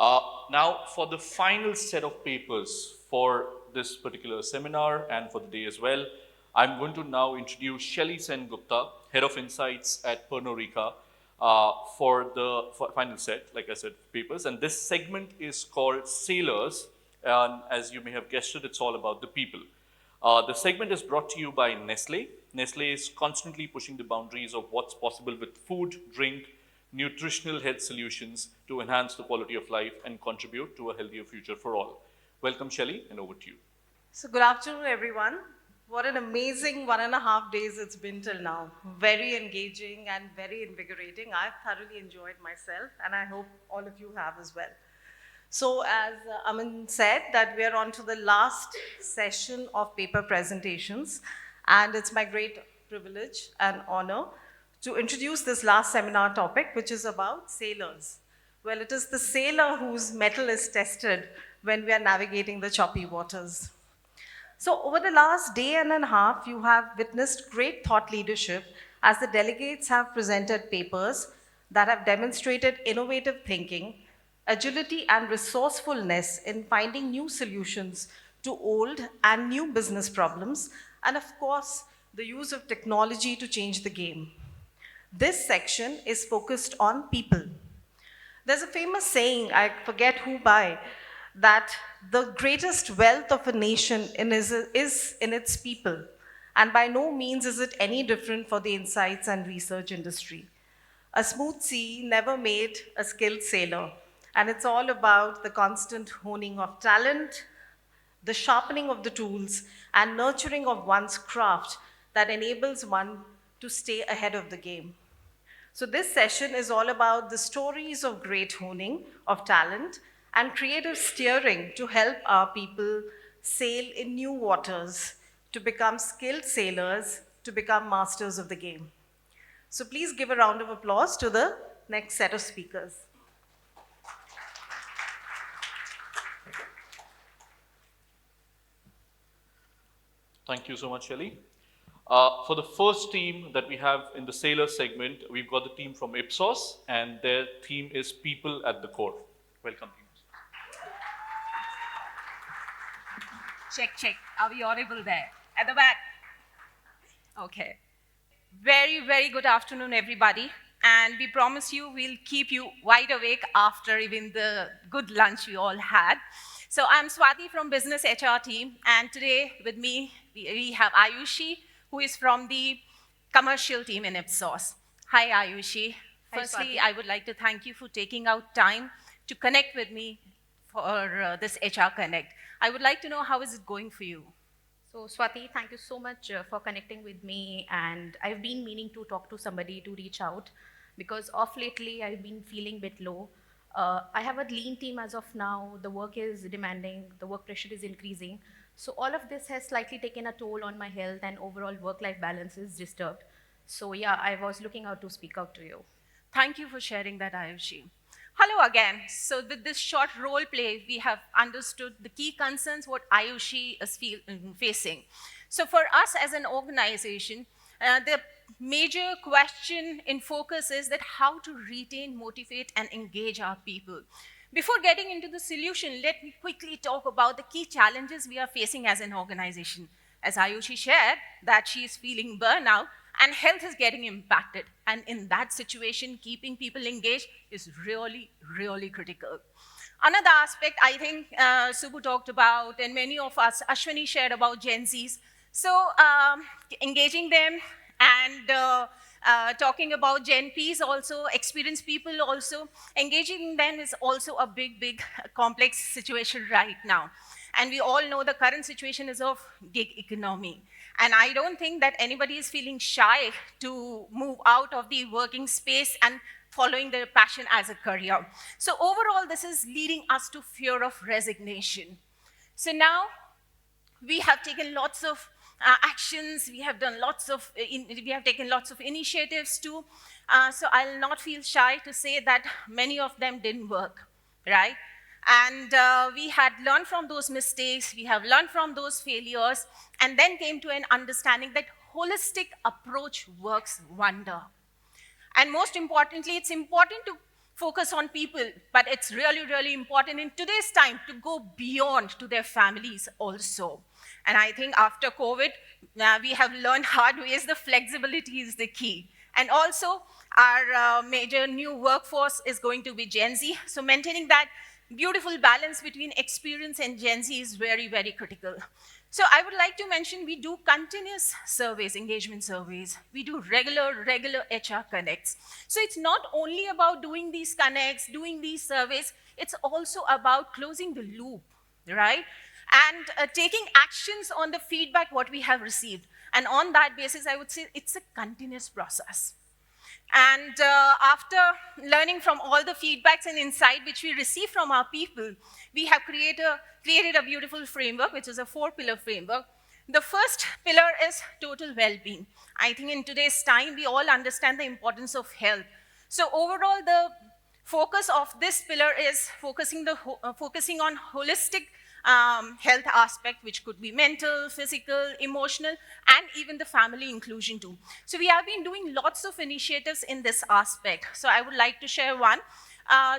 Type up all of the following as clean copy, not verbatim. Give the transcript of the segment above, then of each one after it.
Now, for the final set of papers for this particular seminar and for the day as well, I'm going to now introduce Shelley Sengupta, Head of Insights at Pernod Ricard, for the final set, like I said, papers. And this segment is called Sailors, and as you may have guessed it, it's all about the people. The segment is brought to you by Nestle. Nestle is constantly pushing the boundaries of what's possible with food, drink, nutritional health solutions to enhance the quality of life and contribute to a healthier future for all. Welcome, Shelley, and over to you. So good afternoon, everyone. What an amazing 1.5 days it's been till now. Very engaging and very invigorating. I've thoroughly enjoyed myself, and I hope all of you have as well. So as Aman said, that we are on to the last session of paper presentations, and it's my great privilege and honor to introduce this last seminar topic, which is about sailors. Well, it is the sailor whose mettle is tested when we are navigating the choppy waters. So over the last day and a half, you have witnessed great thought leadership as the delegates have presented papers that have demonstrated innovative thinking, agility and resourcefulness in finding new solutions to old and new business problems, and of course, the use of technology to change the game. This section is focused on people. There's a famous saying, I forget who by, that the greatest wealth of a nation is in its people, and by no means is it any different for the insights and research industry. A smooth sea never made a skilled sailor, and it's all about the constant honing of talent, the sharpening of the tools, and nurturing of one's craft that enables one to stay ahead of the game. So this session is all about the stories of great honing of talent and creative steering to help our people sail in new waters, to become skilled sailors, to become masters of the game. So please give a round of applause to the next set of speakers. Thank you so much, Shelley. For the first team that we have in the sailor segment, we've got the team from Ipsos, and their theme is People at the Core. Welcome, team. Check. Are we audible there? At the back? Okay. Very, very good afternoon, everybody. And we promise you we'll keep you wide awake after even the good lunch we all had. So I'm Swati from Business HR team. And today with me, we have Ayushi, who is from the commercial team in Ipsos. Hi, Ayushi. Firstly, I would like to thank you for taking out time to connect with me for this HR Connect. I would like to know how is it going for you? So Swati, thank you so much for connecting with me, and I've been meaning to talk to somebody to reach out because of lately I've been feeling a bit low. I have a lean team as of now, the work is demanding, the work pressure is increasing. So all of this has slightly taken a toll on my health and overall work-life balance is disturbed. So yeah, I was looking out to speak out to you. Thank you for sharing that, Ayushi. Hello again. So with this short role play, we have understood the key concerns what Ayushi is facing. So for us as an organization, the major question in focus is that how to retain, motivate, and engage our people. Before getting into the solution, let me quickly talk about the key challenges we are facing as an organization. As Ayushi shared, that she is feeling burnout, and health is getting impacted. And in that situation, keeping people engaged is really, really critical. Another aspect I think Subbu talked about, and many of us, Ashwini shared about Gen Zs. So engaging them and talking about Gen Ps also, experienced people also, engaging them is also a big, complex situation right now. And we all know the current situation is of gig economy. And I don't think that anybody is feeling shy to move out of the working space and following their passion as a career. So overall, this is leading us to fear of resignation. So now we have taken lots of actions, we have taken lots of initiatives too. So I'll not feel shy to say that many of them didn't work, right? And we had learned from those mistakes, we have learned from those failures, and then came to an understanding that holistic approach works wonder. And most importantly, it's important to focus on people, but it's really, really important in today's time to go beyond to their families also. And I think after COVID, we have learned hard ways the flexibility is the key. And also, our major new workforce is going to be Gen Z. So maintaining that beautiful balance between experience and Gen Z is very, very critical. So I would like to mention we do continuous surveys, engagement surveys. We do regular HR connects. So it's not only about doing these connects, doing these surveys, it's also about closing the loop, right? And taking actions on the feedback what we have received. And on that basis, I would say it's a continuous process. And after learning from all the feedbacks and insight which we receive from our people, we have created a beautiful framework, which is a 4-pillar framework. The first pillar is total well-being. I think in today's time, we all understand the importance of health. So overall, the focus of this pillar is focusing on holistic health aspect, which could be mental, physical, emotional, and even the family inclusion too. So we have been doing lots of initiatives in this aspect. So I would like to share one.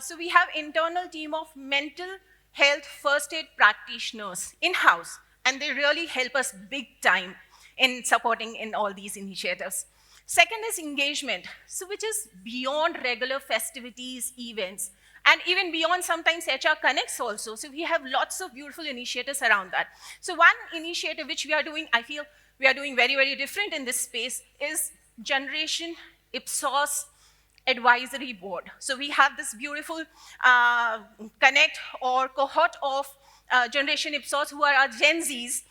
So we have internal team of mental health first aid practitioners in-house, and they really help us big time in supporting in all these initiatives. Second is engagement, so which is beyond regular festivities, events, and even beyond sometimes HR connects also. So we have lots of beautiful initiatives around that. So one initiative which we are doing, I feel we are doing very, very different in this space, is Generation Ipsos Advisory Board. So we have this beautiful connect or cohort of Generation Ipsos who are our Gen Zs,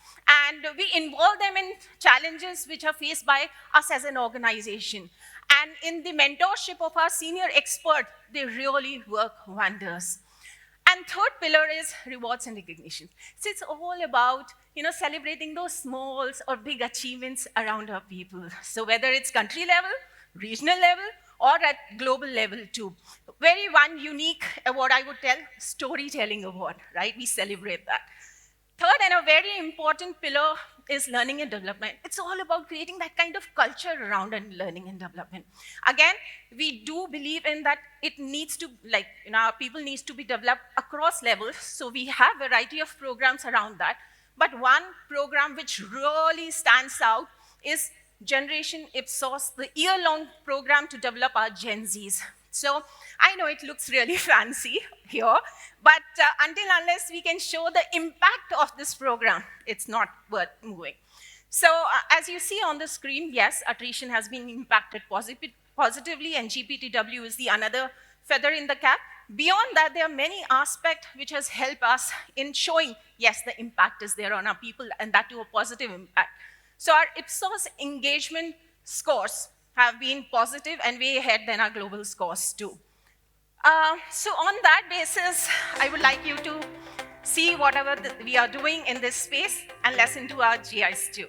and we involve them in challenges which are faced by us as an organization. And in the mentorship of our senior expert, they really work wonders. And third pillar is rewards and recognition. So it's all about, celebrating those small or big achievements around our people. So whether it's country level, regional level, or at global level too. Very one unique award, I would tell, storytelling award, right? We celebrate that. Third and a very important pillar is learning and development. It's all about creating that kind of culture around learning and development. Again, we do believe in that it needs to, our people needs to be developed across levels. So we have a variety of programs around that. But one program which really stands out is Generation Ipsos, the year-long program to develop our Gen Zs. So I know it looks really fancy here, but unless we can show the impact of this program, it's not worth moving. So as you see on the screen, yes, attrition has been impacted positively, and GPTW is the another feather in the cap. Beyond that, there are many aspects which has helped us in showing, yes, the impact is there on our people, and that to a positive impact. So our Ipsos engagement scores have been positive and way ahead than our global scores too. So on that basis, I would like you to see whatever we are doing in this space and listen to our GIs too.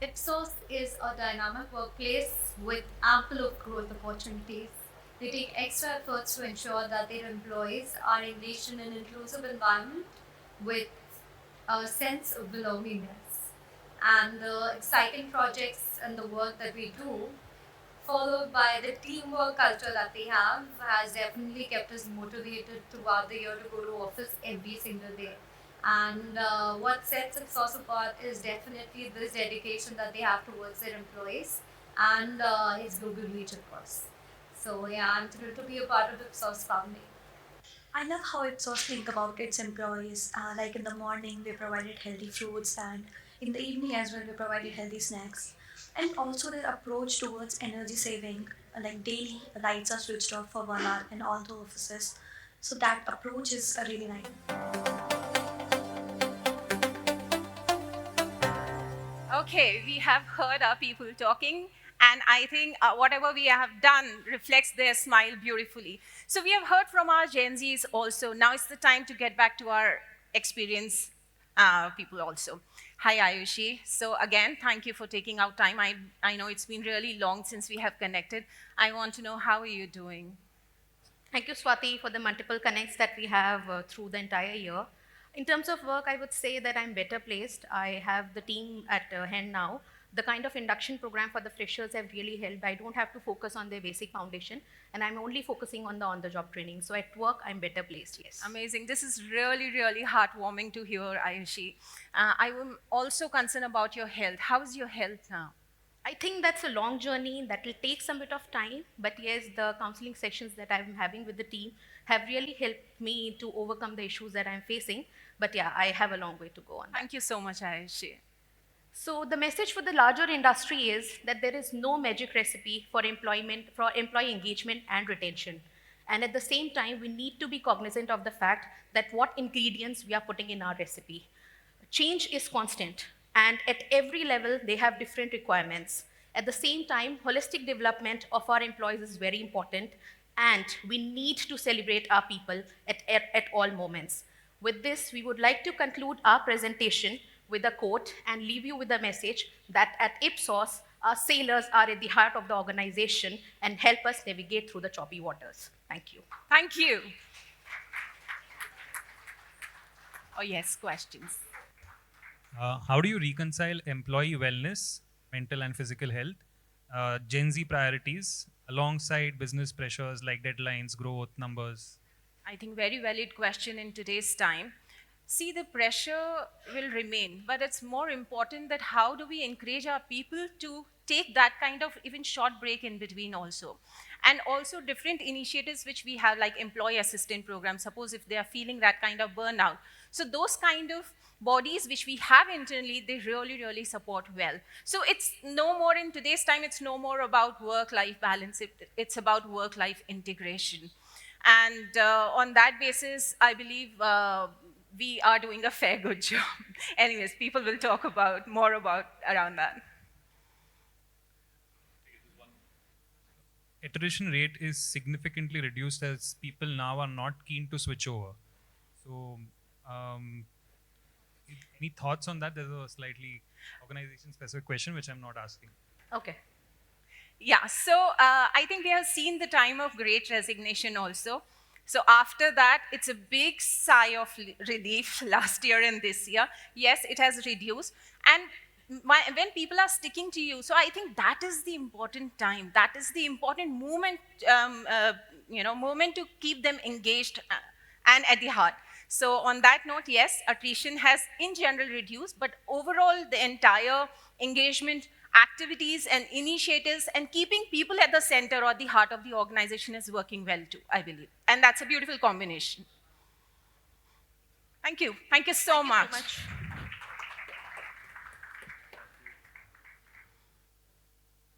Ipsos is a dynamic workplace with ample of growth opportunities. They take extra efforts to ensure that their employees are engaged in an inclusive environment with a sense of belongingness. And the exciting projects and the work that we do, followed by the teamwork culture that they have, has definitely kept us motivated throughout the year to go to office every single day. And what sets Ipsos apart is definitely this dedication that they have towards their employees and its global reach, of course. So yeah, I'm thrilled to be a part of Ipsos family. I love how Ipsos think about its employees. Like in the morning, they provided healthy fruits, and in the evening as well, they provided healthy snacks. And also their approach towards energy saving, like daily lights are switched off for 1 hour in all the offices. So that approach is really nice. Okay, we have heard our people talking, and I think whatever we have done reflects their smile beautifully. So we have heard from our Gen Zs also. Now it's the time to get back to our experience people also. Hi, Ayushi. So again, thank you for taking out time. I know it's been really long since we have connected. I want to know, how are you doing? Thank you, Swati, for the multiple connects that we have through the entire year. In terms of work, I would say that I'm better placed. I have the team at hand now. The kind of induction program for the freshers have really helped. I don't have to focus on their basic foundation, and I'm only focusing on the on-the-job training. So at work, I'm better placed, yes. Amazing. This is really, really heartwarming to hear, Ayushi. I am also concerned about your health. How is your health now? I think that's a long journey that will take some bit of time, but yes, the counseling sessions that I'm having with the team have really helped me to overcome the issues that I'm facing. But yeah, I have a long way to go on that. Thank you so much, Ayushi. So the message for the larger industry is that there is no magic recipe for employment, for employee engagement and retention. And at the same time, we need to be cognizant of the fact that what ingredients we are putting in our recipe. Change is constant, and at every level, they have different requirements. At the same time, holistic development of our employees is very important, and we need to celebrate our people at all moments. With this, we would like to conclude our presentation with a quote and leave you with a message that at Ipsos, our sailors are at the heart of the organization and help us navigate through the choppy waters. Thank you. Thank you. Oh, yes, questions. How do you reconcile employee wellness, mental and physical health, Gen Z priorities, alongside business pressures like deadlines, growth, numbers? I think very valid question in today's time. See, the pressure will remain, but it's more important that how do we encourage our people to take that kind of even short break in between also. And also different initiatives which we have, like employee assistant programs, suppose if they are feeling that kind of burnout. So those kind of bodies which we have internally, they really, really support well. So it's no more, in today's time, it's no more about work-life balance, it's about work-life integration. And on that basis, I believe we are doing a fair good job. Anyways, people will talk about more about around that. Attrition rate is significantly reduced as people now are not keen to switch over. So, any thoughts on that? There's a slightly organization-specific question which I'm not asking. Okay. Yeah, so I think we have seen the time of great resignation also. So after that, it's a big sigh of relief last year and this year. Yes, it has reduced. And when people are sticking to you, so I think that is the important time. That is the important moment, moment to keep them engaged and at the heart. So on that note, yes, attrition has in general reduced, but overall the entire engagement activities and initiatives and keeping people at the center or the heart of the organization is working well too, I believe. And that's a beautiful combination. Thank you. Thank you so much.